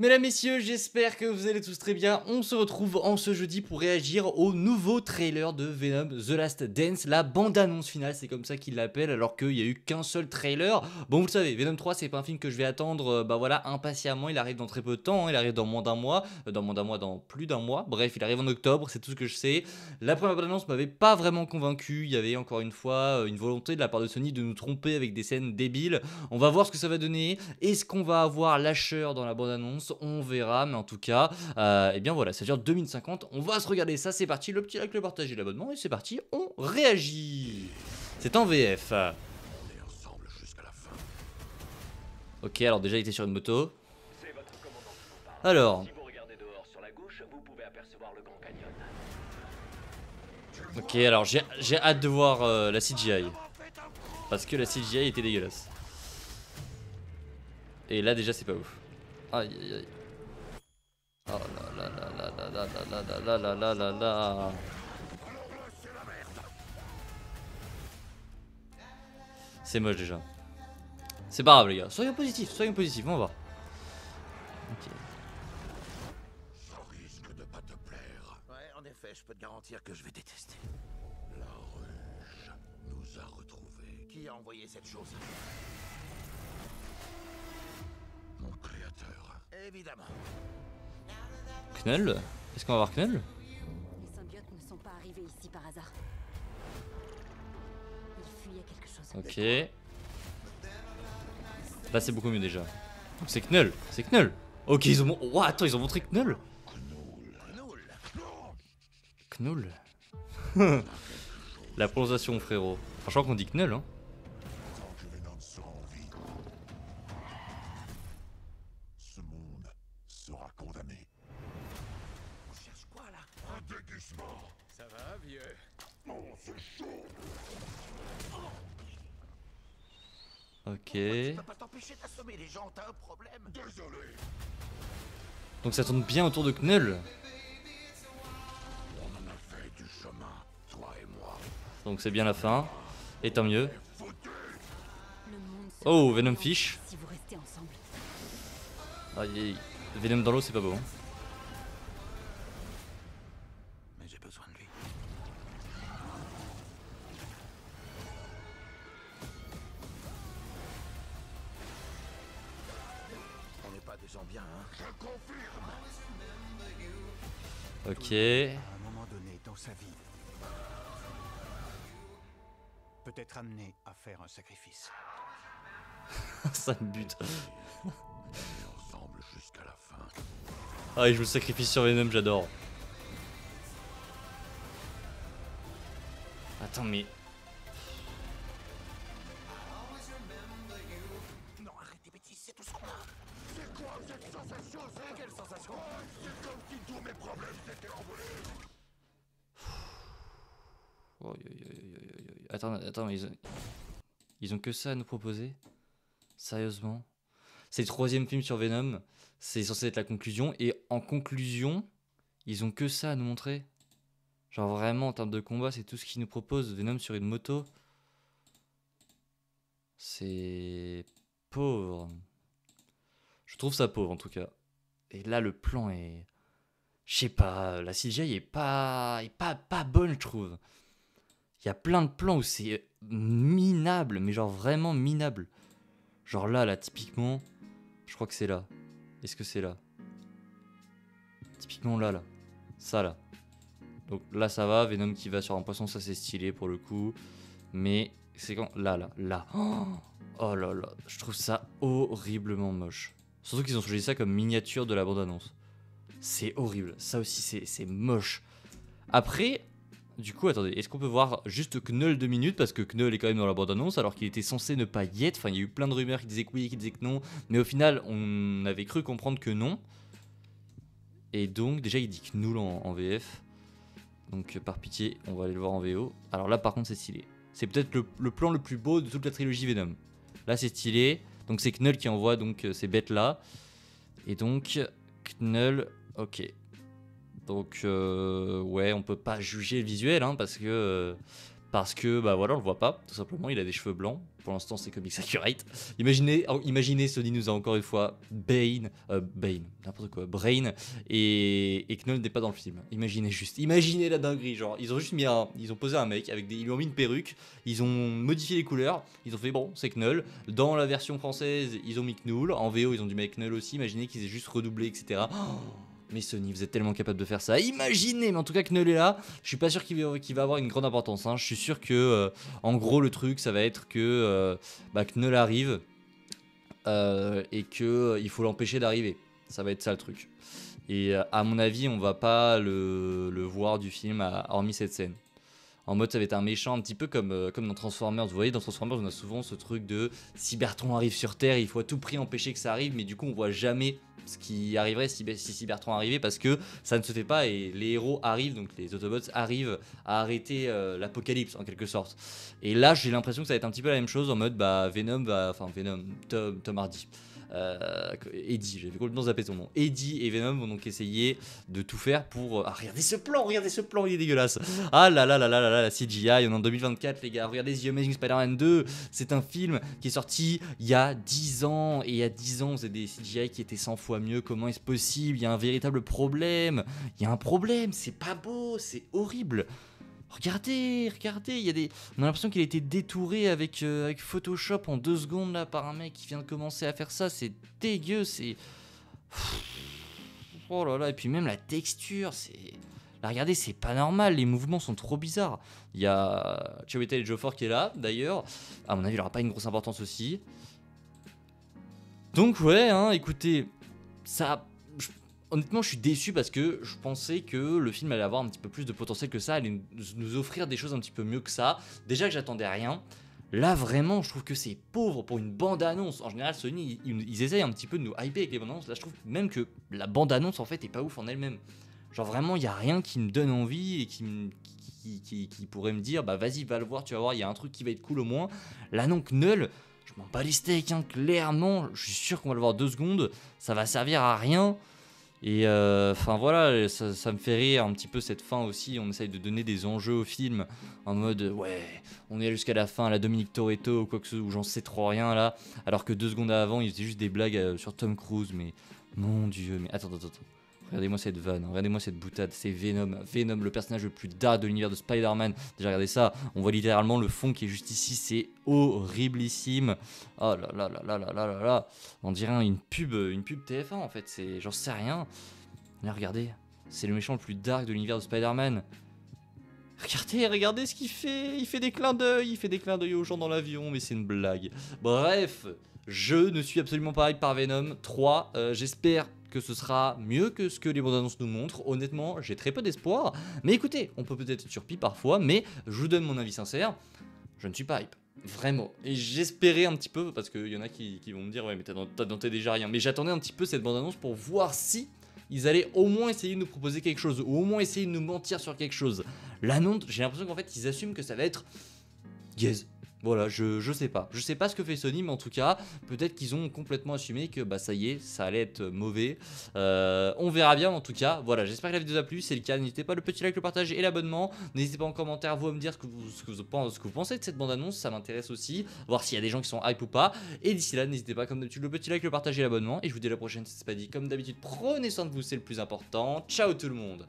Mesdames, messieurs, j'espère que vous allez tous très bien. On se retrouve en ce jeudi pour réagir au nouveau trailer de Venom The Last Dance, la bande-annonce finale, c'est comme ça qu'ils l'appellent, alors qu'il n'y a eu qu'un seul trailer. Bon, vous le savez, Venom 3, c'est pas un film que je vais attendre, bah voilà, impatiemment. Il arrive dans très peu de temps, hein, il arrive dans moins d'un mois, dans plus d'un mois. Bref, il arrive en octobre, c'est tout ce que je sais. La première bande-annonce m'avait pas vraiment convaincu. Il y avait encore une fois une volonté de la part de Sony de nous tromper avec des scènes débiles. On va voir ce que ça va donner. Est-ce qu'on va avoir lâcheur dans la bande-annonce? On verra, mais en tout cas, et bien voilà, ça dure 2050. On va se regarder ça, c'est parti. Le petit like, le partage et l'abonnement, et c'est parti, on réagit. C'est en VF. On est ensemble jusqu'à la fin. Ok, alors déjà, il était sur une moto. C'est votre commandant qui vous parle. Alors, Si vous regardez dehors sur la gauche, vous pouvez apercevoir le Grand Canyon. ok, alors j'ai hâte de voir la CGI. Parce que la CGI était dégueulasse. Et là, déjà, c'est pas ouf. Aïe aïe aïe. Oh là là là là là là là là là là là là. C'est moche déjà. C'est pas grave les gars, soyons positifs, on va voir. Ok. Ça risque de pas te plaire. Ouais, en effet, je peux te garantir que je vais détester. La ruche nous a retrouvés. Qui a envoyé cette chose? Mon créateur. Évidemment. Knull? Est-ce qu'on va voir Knull? Les symbiotes ne sont pas arrivés ici par hasard. Ils fuyaient quelque chose. Ok. Là c'est beaucoup mieux déjà. Donc c'est Knull, c'est Knull. Ok, ils ont... Oh, attends, ils ont montré Knull. Knull. La prononciation frérot. Franchement qu'on dit Knull hein. Tant que Venom sera en vie, ce monde sera condamné. On cherche quoi là? Un déguisement. Ça va, vieux? Oh, c'est chaud. Ok. Tu peux pas t'empêcher d'assommer les gens, t'as un problème? Désolé. Donc ça tourne bien autour de Knull. On en a fait du chemin, toi et moi. Donc c'est bien la fin. Et tant mieux. Le monde sera Oh, plus Venom grand Fish. Si vous restez ensemble. Aïe, aïe. Venom dans l'eau c'est pas beau hein. Mais j'ai besoin de lui. On n'est pas des gens bien, hein? Je confirme. Ok. À un moment donné dans sa vie, peut être amené à faire un sacrifice. Ça me bute. On est ensemble jusqu'à la fin. Ah, il joue le sacrifice sur Venom, j'adore. Attends, mais. Non, arrête tes bêtises, c'est tout ce qu'on a. C'est quoi cette sensation? C'est Quelle sensation? C'est comme si tous mes problèmes s'étaient envolés. Oh, attends, attends, mais ils ont que ça à nous proposer? Sérieusement? C'est le troisième film sur Venom. C'est censé être la conclusion. Et en conclusion, ils ont que ça à nous montrer. Genre vraiment, en termes de combat, c'est tout ce qu'ils nous proposent. Venom sur une moto. C'est pauvre. Je trouve ça pauvre en tout cas. Et là, le plan est... Je sais pas, la CGI est pas bonne, je trouve. Il y a plein de plans où c'est minable, mais genre vraiment minable. Genre là, typiquement, je crois que c'est là. Est-ce que c'est là? Typiquement là. Ça là. Donc là, ça va. Venom qui va sur un poisson, ça c'est stylé pour le coup. Mais c'est quand... Là. Oh là là, je trouve ça horriblement moche. Surtout qu'ils ont choisi ça comme miniature de la bande-annonce. C'est horrible. Ça aussi, c'est moche. Après... Du coup, attendez, est-ce qu'on peut voir juste Knull 2 minutes? Parce que Knull est quand même dans la bande-annonce, alors qu'il était censé ne pas y être. Enfin, il y a eu plein de rumeurs qui disaient que oui, qui disaient que non. Mais au final, on avait cru comprendre que non. Et donc, déjà, il dit Knull en VF. Donc, par pitié, on va aller le voir en VO. Alors là, par contre, c'est stylé. C'est peut-être le plan le plus beau de toute la trilogie Venom. Là, c'est stylé. Donc, c'est Knull qui envoie donc ces bêtes-là. Et donc, Knull, ok. Donc ouais, on peut pas juger le visuel hein, parce Parce que, bah voilà, on le voit pas, tout simplement, il a des cheveux blancs. Pour l'instant, c'est comics accurate. Imaginez, Sony nous a encore une fois Bane, n'importe quoi, Brain, et Knull n'est pas dans le film. Imaginez la dinguerie, genre, ils ont juste ils ont posé un mec, ils lui ont mis une perruque, ils ont modifié les couleurs, ils ont fait, bon, c'est Knull. Dans la version française, ils ont mis Knull, en VO, ils ont dû mettre Knull aussi, imaginez qu'ils aient juste redoublé, etc. Mais Sony, vous êtes tellement capable de faire ça. Imaginez, mais en tout cas, Knull est là. Je suis pas sûr qu'il va avoir une grande importance. Hein. Je suis sûr que, en gros, le truc, ça va être que Knull arrive et que il faut l'empêcher d'arriver. Ça va être ça le truc. Et à mon avis, on va pas le voir du film, hormis cette scène. En mode, ça va être un méchant, un petit peu comme dans Transformers. Vous voyez, dans Transformers, on a souvent ce truc de Cybertron arrive sur Terre, il faut à tout prix empêcher que ça arrive, mais du coup, on voit jamais ce qui arriverait si Cybertron arrivait parce que ça ne se fait pas et les héros arrivent, donc les Autobots arrivent à arrêter l'apocalypse en quelque sorte. Et là, j'ai l'impression que ça va être un petit peu la même chose en mode Tom Hardy. Eddie, j'avais complètement zappé son nom. Eddie et Venom vont donc essayer de tout faire pour. Ah, regardez ce plan, il est dégueulasse. Ah là là là là là là, la CGI, on est en 2024, les gars. Regardez The Amazing Spider-Man 2, c'est un film qui est sorti il y a 10 ans. Et il y a 10 ans, c'est des CGI qui étaient 100 fois mieux. Comment est-ce possible? Il y a un véritable problème. Il y a un problème, c'est pas beau, c'est horrible. Regardez, on a l'impression qu'il a été détouré avec Photoshop en 2 secondes là par un mec qui vient de commencer à faire ça, c'est dégueu, c'est... Oh là là, et puis même la texture, c'est... Là, regardez, c'est pas normal, les mouvements sont trop bizarres. Il y a Chiwetel Ejiofor qui est là, d'ailleurs, à mon avis il aura pas une grosse importance aussi. Donc ouais, hein, écoutez, ça... Honnêtement, je suis déçu parce que je pensais que le film allait avoir un petit peu plus de potentiel que ça, allait nous offrir des choses un petit peu mieux que ça. Déjà que j'attendais rien. Là, vraiment, je trouve que c'est pauvre pour une bande-annonce. En général, Sony, ils essayent un petit peu de nous hyper avec les bandes-annonces. Là, je trouve même que la bande-annonce, en fait, est pas ouf en elle-même. Genre, vraiment, il n'y a rien qui me donne envie et qui pourrait me dire, bah vas-y, va le voir, tu vas voir, il y a un truc qui va être cool au moins. Là, non, Knull, je m'en bats les steaks, hein, clairement. Je suis sûr qu'on va le voir 2 secondes. Ça va servir à rien. Et enfin voilà, ça me fait rire un petit peu cette fin aussi. On essaye de donner des enjeux au film en mode ouais, on est jusqu'à la fin, la Dominique Toretto ou quoi que ce soit, où j'en sais trop rien là. Alors que 2 secondes avant, il faisait juste des blagues sur Tom Cruise. Mais mon dieu, mais attends. Regardez-moi cette vanne, regardez-moi cette boutade, c'est Venom, le personnage le plus dark de l'univers de Spider-Man. Déjà regardez ça, on voit littéralement le fond qui est juste ici, c'est horriblissime. Oh là là là là là là là là, on dirait une pub TF1 en fait, c'est, j'en sais rien. Mais regardez, c'est le méchant le plus dark de l'univers de Spider-Man. Regardez ce qu'il fait, il fait des clins d'œil aux gens dans l'avion, mais c'est une blague. Bref, je ne suis absolument pas hype par Venom 3, j'espère que ce sera mieux que ce que les bandes annonces nous montrent. Honnêtement, j'ai très peu d'espoir. Mais écoutez, on peut peut-être être surpris parfois, mais je vous donne mon avis sincère. Je ne suis pas hype. Vraiment. Et j'espérais un petit peu, parce qu'il y en a qui vont me dire, ouais, mais t'as déjà rien. Mais j'attendais un petit peu cette bande annonce pour voir si ils allaient au moins essayer de nous proposer quelque chose, ou au moins essayer de nous mentir sur quelque chose. Là, non, j'ai l'impression qu'en fait, ils assument que ça va être gaze. Voilà, je sais pas. Je sais pas ce que fait Sony, mais en tout cas, peut-être qu'ils ont complètement assumé que bah ça y est, ça allait être mauvais. On verra bien en tout cas. Voilà, j'espère que la vidéo vous a plu. Si c'est le cas, n'hésitez pas le petit like, le partage et l'abonnement. N'hésitez pas en commentaire vous à me dire ce que vous pensez de cette bande-annonce. Ça m'intéresse aussi. Voir s'il y a des gens qui sont hype ou pas. Et d'ici là, n'hésitez pas comme d'habitude le petit like, le partage et l'abonnement. Et je vous dis à la prochaine, si c'est pas dit. Comme d'habitude, prenez soin de vous, c'est le plus important. Ciao tout le monde.